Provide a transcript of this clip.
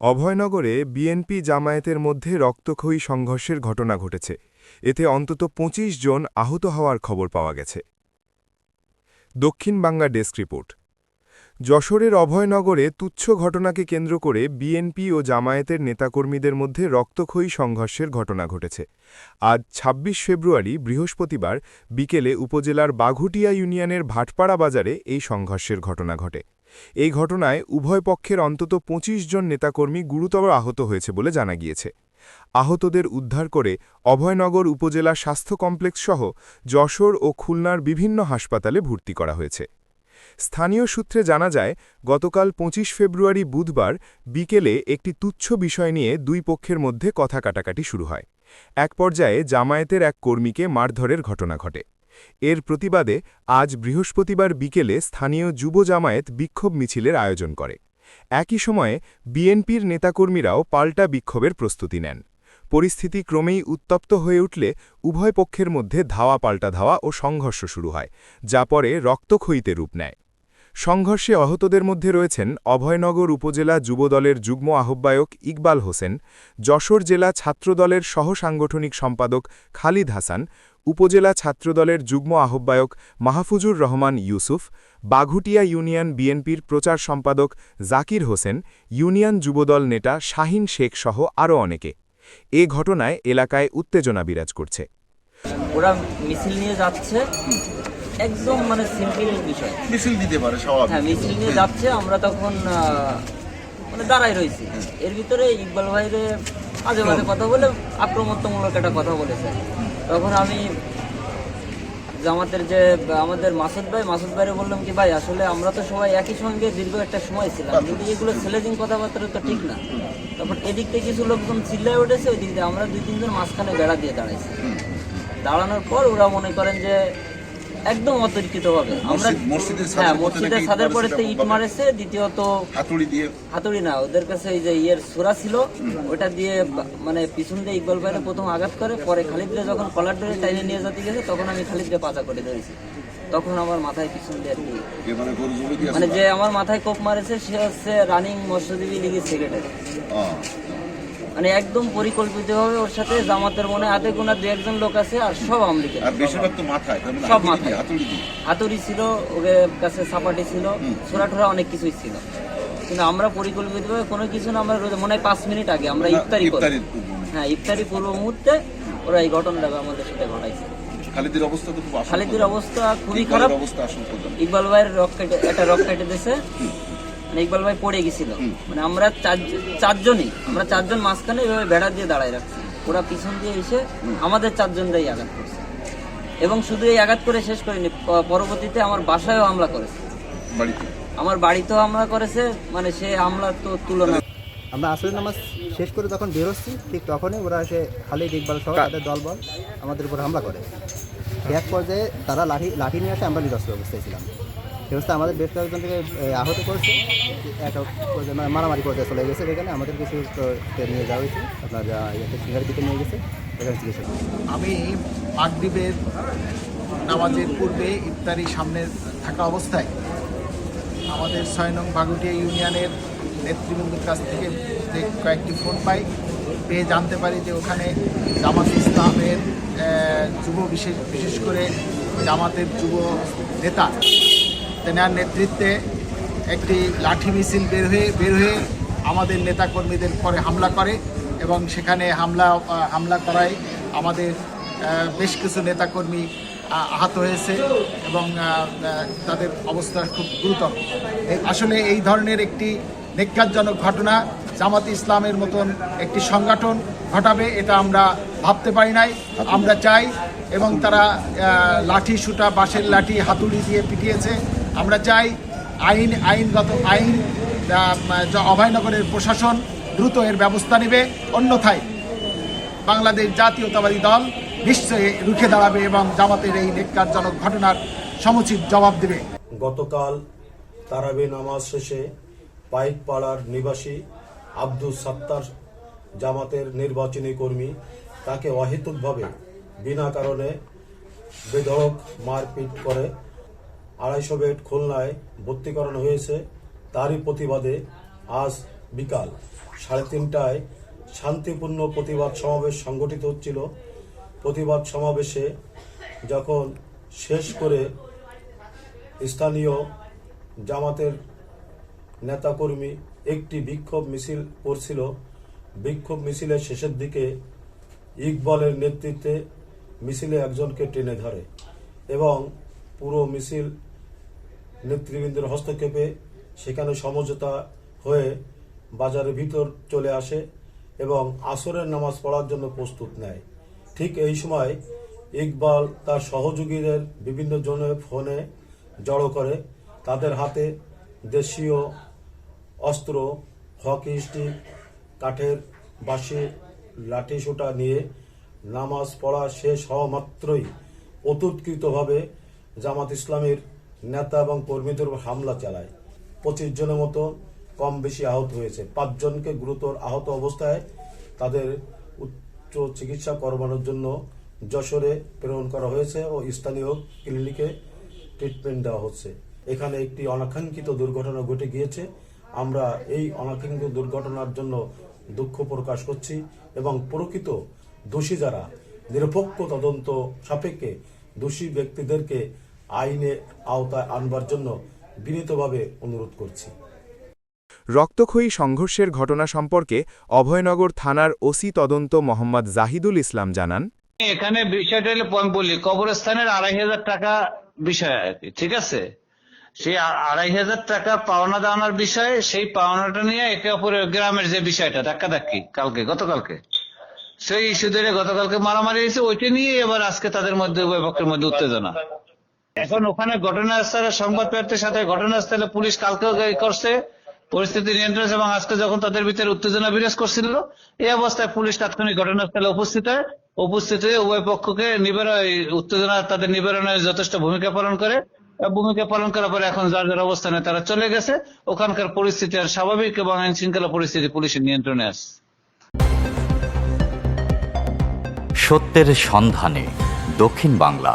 অভয়নগরে BNP জামায়াতের মধ্যে রক্তক্ষয়ী সংঘর্ষের ঘটনা ঘটেছে। এতে অন্তত ২৫ জন আহত হওয়ার খবর পাওয়া গেছে। দক্ষিণ বাংলা ডেস্ক রিপোর্ট। যশোরের অভয়নগরে তুচ্ছ ঘটনাকে কেন্দ্র করে বিএনপি ও জামায়াতের নেতাকর্মীদের মধ্যে রক্তক্ষয়ী সংঘর্ষের ঘটনা ঘটেছে। আজ ২৬ ফেব্রুয়ারি বৃহস্পতিবার বিকেলে উপজেলার বাঘুটিয়া ইউনিয়নের ভাটপাড়া বাজারে এই সংঘর্ষের ঘটনা ঘটে। এই ঘটনায় উভয় পক্ষের অন্তত ২৫ জন নেতাকর্মী গুরুতর আহত হয়েছে বলে জানা গিয়েছে। আহতদের উদ্ধার করে অভয়নগর উপজেলা স্বাস্থ্য কমপ্লেক্সসহ যশোর ও খুলনার বিভিন্ন হাসপাতালে ভর্তি করা হয়েছে। স্থানীয় সূত্রে জানা যায়, গতকাল ২৫ ফেব্রুয়ারি বুধবার বিকেলে একটি তুচ্ছ বিষয় নিয়ে দুই পক্ষের মধ্যে কথা কাটাকাটি শুরু হয়। এক পর্যায়ে জামায়াতের এক কর্মীকে মারধরের ঘটনা ঘটে। এর প্রতিবাদে আজ বৃহস্পতিবার বিকেলে স্থানীয় যুব জামায়াত বিক্ষোভ মিছিলের আয়োজন করে। একই সময়ে বিএনপির নেতাকর্মীরাও পাল্টা বিক্ষোভের প্রস্তুতি নেন। পরিস্থিতি ক্রমেই উত্তপ্ত হয়ে উঠলে উভয় পক্ষের মধ্যে ধাওয়া পাল্টা ধাওয়া ও সংঘর্ষ শুরু হয়, যা পরে রক্তক্ষয়ীতে রূপ নেয়। সংঘর্ষে আহতদের মধ্যে রয়েছেন অভয়নগর উপজেলা যুবদলের যুগ্ম আহ্বায়ক ইকবাল হোসেন, যশোর জেলা ছাত্রদলের সহসাংগঠনিক সম্পাদক খালিদ হাসান, উপজেলা ছাত্রদলের যুগ্ম আহ্বায়ক মাহফুজুর রহমান ইউসুফ, বাঘুটিয়া ইউনিয়ন বিএনপির প্রচার সম্পাদক জাকির হোসেন, ইউনিয়ন যুবদল নেতা শাহিন শেখ সহ আরও অনেকে। এ ঘটনায় এলাকায় উত্তেজনা বিরাজ করছে। ওরা মিছিল নিয়ে যাচ্ছে, একদম সিম্পল বিষয়, মিছিল দিতে পারে স্বাভাবিক। হ্যাঁ, মিছিল নিয়ে যাচ্ছে, আমরা তখন দাঁড়াই রয়েছি। এর ভিতরে ইকবাল ভাইরে আজে বাজে কথা বলে আক্রমণাত্মক একটা কথা বলেছে। তখন আমি জামাতের যে আমাদের মাসুদ ভাইরে বললাম কি, ভাই আসলে আমরা তো সবাই একই সঙ্গে দীর্ঘ একটা সময় ছিলাম, কিন্তু এগুলো ছেলেদিন কথাবার্তা তো ঠিক না। তারপর এদিক থেকে কিছু লোকজন চিল্লায় উঠেছে, ওই দিক দিয়ে আমরা ২-৩ জন মাঝখানে বেড়া দিয়ে দাঁড়াইছি। দাঁড়ানোর পর ওরা মনে করেন যে একদম অতর্কিত ভাবে আমরা মসজিদের ছাদের পরে ইট মারেছে। দ্বিতীয়ত হাতুড়ি না, ওদের কাছে এই যে ছোরা ছিল, ওটা দিয়ে পিছন দিয়ে ইকবাল ভাইরে প্রথম আঘাত করে। পরে খালিদরে যখন কলার ধরে টাইনে নিয়ে যেতে গেছে, তখন আমি খালিদরে পাচা করে ধরেছি। তখন আমার মাথায় পিছন দিয়ে আর কি যে আমার মাথায় কোপ মারেছে, সে হচ্ছে রানিং মৎস্যজীবী লীগের সেক্রেটারি। একদম পরিকল্পিতভাবে ওর সাথে জামাতের মনে হাতে গোনা ২-১ জন লোক আছে, আর সব আমলিকে সব মাথায় হাতুড়ি ছিল, ওদের কাছে সাপাটি ছিল, ছোড়া ঠোরা অনেক কিছুই ছিল। কিন্তু আমরা পরিকল্পিতভাবে কোনো কিছু না, আমরা মনে হয় ৫ মিনিট আগে আমরা ইফতারি করি, হ্যাঁ ইফতারি পূর্ব মুহূর্তে ওরা এই ঘটনাটা আমাদের সাথে ঘটাইছে। খালিদের অবস্থা খুবই খারাপ। ইকবাল ভাইয়ের একটা রক কেটে দিয়েছে, ইকবাল ভাই পড়ে গেছিল। আমরা চারজন মাঝখানে এভাবে বেড়া দিয়ে দাঁড়ায় রাখছি। ওরা পিছন দিয়ে এসে আমাদের ৪ জনরাই আঘাত করছে, এবং শুধু এই আঘাত করে শেষ করেনি, পরবর্তীতে আমার বাসায়ও হামলা করেছে, আমার বাড়িতেও হামলা করেছে। সে হামলা তো তুলনা। আমরা আসরের নামাজ শেষ করে যখন বেরোচ্ছি, ঠিক তখনই ওরা এসে খালিদ ইকবাল সহ তাদের দলবল আমাদের উপর হামলা করে। এক পর্যায়ে তারা লাঠি নিয়ে আসে, আমরা নিরস্ত্র অবস্থায় ছিলাম। সে অবস্থা আমাদের বেশ কয়েকজন থেকে আহত করছে, মারামারি পর্যায়ে চলে গেছে। এখানে আমাদের কিছু নিয়ে যাওয়া হয়েছে, আপনার সিঙ্গারের দিকে নিয়ে গেছে, এখানে চিকিৎসা। আমি মাগরিবের নামাজের পূর্বে ইফতারি সামনে থাকা অবস্থায় আমাদের ৬ নং বাগুটিয়া ইউনিয়নের নেতৃবৃন্দের কাছ থেকে কয়েকটি ফোন পেয়ে জানতে পারি যে ওখানে জামাত ইসলামের যুব বিশেষ করে জামাতের যুব নেতা তেনার নেতৃত্বে একটি লাঠি মিছিল বের হয়ে আমাদের নেতাকর্মীদের পরে হামলা করে, এবং সেখানে হামলা করায় আমাদের বেশ কিছু নেতাকর্মী আহত হয়েছে, এবং তাদের অবস্থা খুব গুরুতর। আসলে এই ধরনের একটি নেক্কারজনক ঘটনা জামাত ইসলামের মতন একটি সংগঠন ঘটাবে, এটা আমরা ভাবতে পারি নাই। আমরা চাই, এবং তারা লাঠি সুটা, বাঁশের লাঠি, হাতুড়ি দিয়ে পিটিয়েছে। আমরা চাই আইনগত অভয়নগরের প্রশাসন দ্রুত এর ব্যবস্থা নেবে, অন্যথায় বাংলাদেশ জাতীয়তাবাদী দল নিশ্চয়ই রুখে দাঁড়াবে এবং জামাতের এই নেক্কারজনক ঘটনার সমুচিত জবাব দেবে। গতকাল তারাবি নামাজ শেষে পাইকপাড়ার নিবাসী আব্দুল সাত্তার, জামাতের নির্বাচনী কর্মী, তাকে অহেতুকভাবে বিনা কারণে বেধড়ক মারপিট করে ২৫০ বেড খুলনায় ভর্তি করানো হয়েছে। তারই প্রতিবাদে আজ বিকাল 3:30টায় শান্তিপূর্ণ প্রতিবাদ সমাবেশ সংগঠিত হচ্ছিল। প্রতিবাদ সমাবেশে যখন শেষ করে স্থানীয় জামাতের নেতাকর্মী একটি বিক্ষোভ মিছিল করছিল, বিক্ষোভ মিছিলের শেষের দিকে ইকবালের নেতৃত্বে মিছিলে একজনকে টেনে ধরে এবং পুরো মিছিল নেতৃবৃন্দের হস্তক্ষেপে সেখানে সমঝোতা হয়ে বাজারের ভিতর চলে আসে এবং আসরের নামাজ পড়ার জন্য প্রস্তুত নেয়। ঠিক এই সময় ইকবাল তার সহযোগীদের বিভিন্ন জনের ফোনে জড়ো করে, তাদের হাতে দেশীয় অস্ত্র, হকি স্টিক, কাঠের বাঁশি, লাঠিসোঁটা নিয়ে নামাজ পড়া শেষ হওয়া মাত্রই অতর্কিতভাবে জামাত ইসলামের নেতা এবং কর্মীদের উপর হামলা চালায়। 25 জনের মতো কম বেশি আহত হয়েছে। 5 জনকে গুরুতর আহত অবস্থায় তাদের উচ্চ চিকিৎসা করবানোর জন্য যশোরে প্রেরণ করা হয়েছে ও স্থানীয় ক্লিনিকে ট্রিটমেন্ট দেওয়া হচ্ছে। এখানে একটি অনাকাঙ্ক্ষিত দুর্ঘটনা ঘটে গিয়েছে। আমরা এই অনাকাঙ্ক্ষিত দুর্ঘটনার জন্য দুঃখ প্রকাশ করছি এবং প্রকৃত দোষী যারা নিরপেক্ষ তদন্ত সাপেক্ষে দোষী ব্যক্তিদেরকে আইনের আওতায় আনবার জন্য বিনীতভাবে অনুরোধ করছি। রক্তক্ষয়ী সংঘর্ষের ঘটনা সম্পর্কে অভয়নগর থানার ওসি তদন্ত মোহাম্মদ জাহিদুল ইসলাম জানান, এখানে বিষয়টা হলে আমি বলি, কবরস্থানের 2,500 টাকা বিষয় আর কি, ঠিক আছে। সেই 2,500 টাকা পাওনা দাওয়ানোর বিষয়, সেই পাওনাটা নিয়ে একে অপরের গ্রামের যে বিষয়টা ধাক্কাধাক্কি গতকালকে সেই ইস্যু ধরে গতকালকে মারামারি হয়েছে, ওইটা নিয়ে এবার আজকে তাদের মধ্যে উভয় পক্ষের মধ্যে উত্তেজনা। এখন ওখানে ঘটনাস্থলে সংবাদ প্রাপ্তির সাথে ঘটনাস্থলে পুলিশ কালকেও করছে পরিস্থিতি নিয়ন্ত্রণ, এবং আজকে যখন তাদের ভিতরে উত্তেজনা বিরাজ করছিল এই অবস্থায় পুলিশ তাৎক্ষণিক ঘটনাস্থলে উপস্থিত হয়ে উভয় পক্ষকে উত্তেজনা তাদের নিবারণে যথেষ্ট ভূমিকা পালন করে। ভূমিকা পালন করার পরে এখন যার যার অবস্থানে তারা চলে গেছে। ওখানকার পরিস্থিতি আর স্বাভাবিক এবং আইন শৃঙ্খলা পরিস্থিতি পুলিশের নিয়ন্ত্রণে আছে। সত্যের সন্ধানে দক্ষিণ বাংলা।